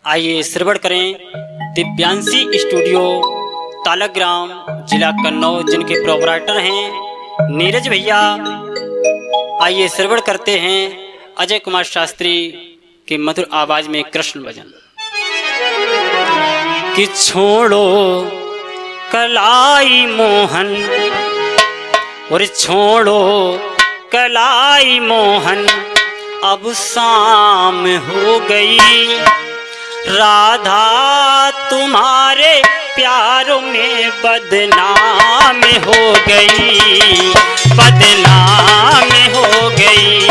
आइए श्रवण करें दिव्यांशी स्टूडियो तालाग्राम जिला कन्नौज, जिनके प्रोपराइटर हैं नीरज भैया। आइए श्रवण करते हैं अजय कुमार शास्त्री की मधुर आवाज में कृष्ण भजन। कि छोड़ो कलाई मोहन और छोड़ो कलाई मोहन, अब शाम हो गई। राधा तुम्हारे प्यारों में बदनाम हो गई, बदनाम हो गई।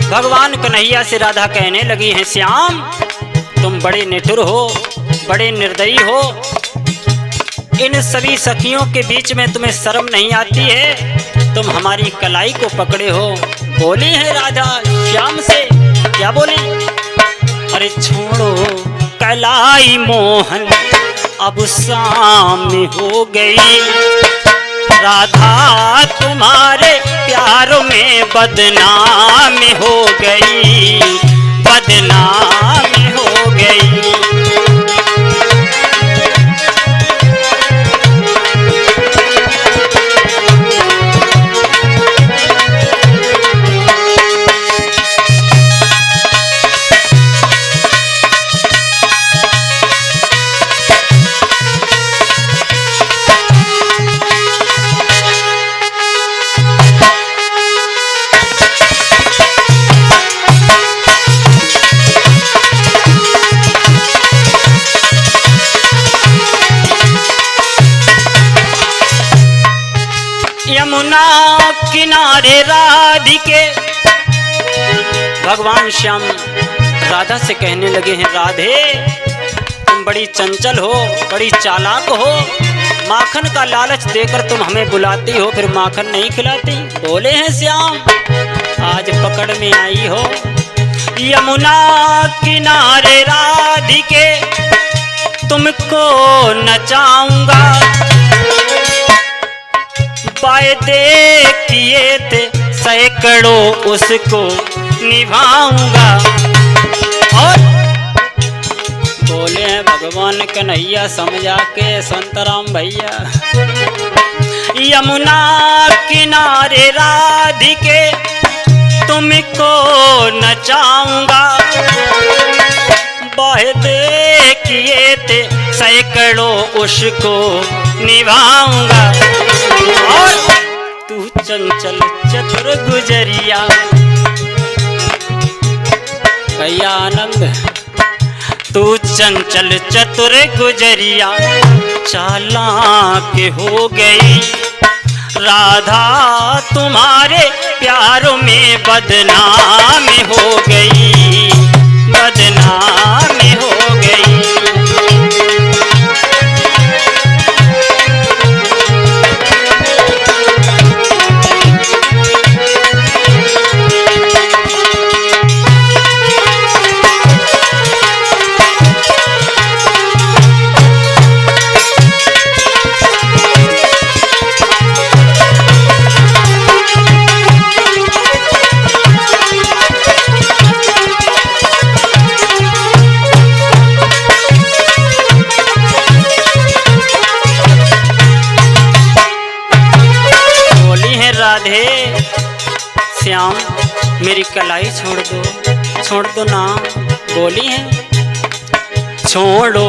भगवान कन्हैया से राधा कहने लगी हैं, श्याम तुम बड़े निठुर हो, बड़े निर्दयी हो। इन सभी सखियों के बीच में तुम्हें शर्म नहीं आती है, तुम हमारी कलाई को पकड़े हो। बोली है राधा श्याम से, क्या बोली? अरे छोड़ो कलाई मोहन, अब शाम हो गई। राधा तुम्हारे प्यारों में बदनाम हो गई, बदनाम हो गई। यमुना किनारे राधिके, भगवान श्याम राधा से कहने लगे हैं, राधे तुम बड़ी चंचल हो, बड़ी चालाक हो। माखन का लालच देकर तुम हमें बुलाती हो, फिर माखन नहीं खिलाती। बोले हैं श्याम आज पकड़ में आई हो। यमुना किनारे राधिके तुमको नचाऊंगा, वायदे किए थे सैकड़ों उसको निभाऊंगा। और बोले हैं भगवान कन्हैया समझा के संतराम भैया। यमुना किनारे राधिके तुमको नचाऊंगा, वायदे किए थे सैकड़ों उसको निभाऊंगा। और तू चंचल चतुर गुजरिया, भैया आनंद, तू चंचल चतुर गुजरिया चालाक हो गई। राधा तुम्हारे प्यारों में बदनाम हो गई, बदनाम हो गई। राधे श्याम मेरी कलाई छोड़ दो ना। बोली है छोड़ो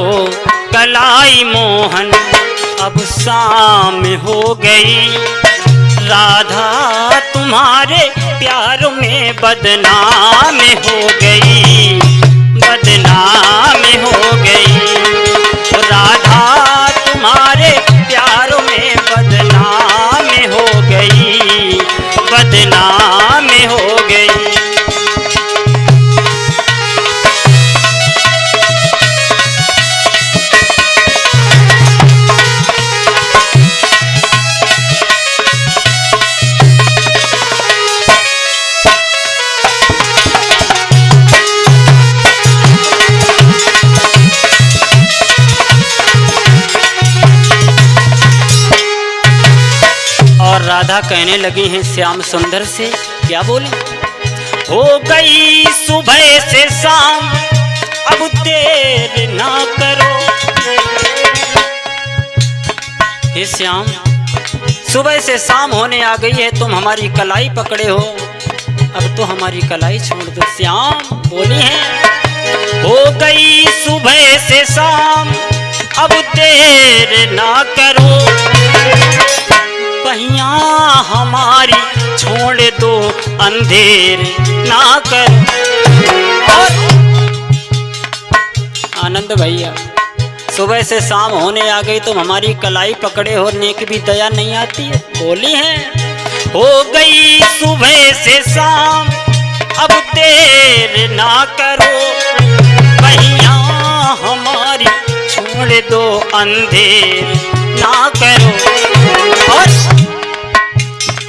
कलाई मोहन, अब शाम हो गई। राधा तुम्हारे प्यार में बदनाम हो गई, बदनाम हो गई। राधा तुम्हारे प्यार में बदनाम हो गई, बदनाम हो गई। राधा कहने लगी हैं श्याम सुंदर से, क्या बोली? हो गई सुबह से शाम अब देर ना करो। हे श्याम, सुबह से शाम होने आ गई है, तुम हमारी कलाई पकड़े हो, अब तो हमारी कलाई छोड़ दो। श्याम बोली है हो गई सुबह से शाम अब देर ना करो, पहिया हमारी छोड़ दो अंधेर ना करो। और आनंद भैया, सुबह से शाम होने आ गई, तुम हमारी कलाई पकड़े हो, नेक भी दया नहीं आती है। बोली है हो गई सुबह से शाम अब देर ना करो, पहिया हमारी छोड़ दो अंधेर ना करो। और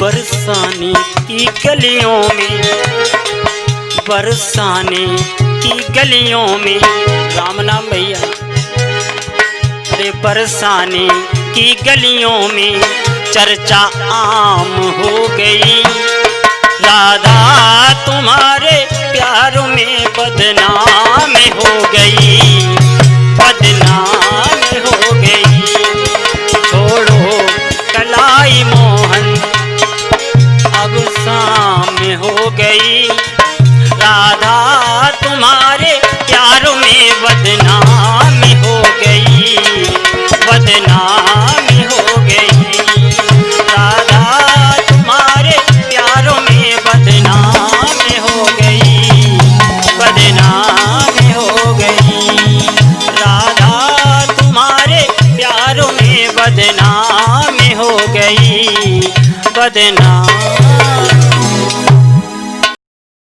बरसाने की गलियों में, बरसाने की गलियों में, राम नाम भैया, अरे बरसाने की गलियों में चर्चा आम हो गई, राधा तुम्हारे प्यार में बदनाम हो गई, बदनाम हो गई। छोड़ो कलाई मोहन अब शाम हो गई, राधा तुम्हारे प्यार में बदनाम हो गई, बदनाम हो गई, राधा तुम्हारे प्यारों में बदनाम हो गई, बदनाम हो गई, राधा तुम्हारे प्यारों में बदनाम हो गई, बदनाम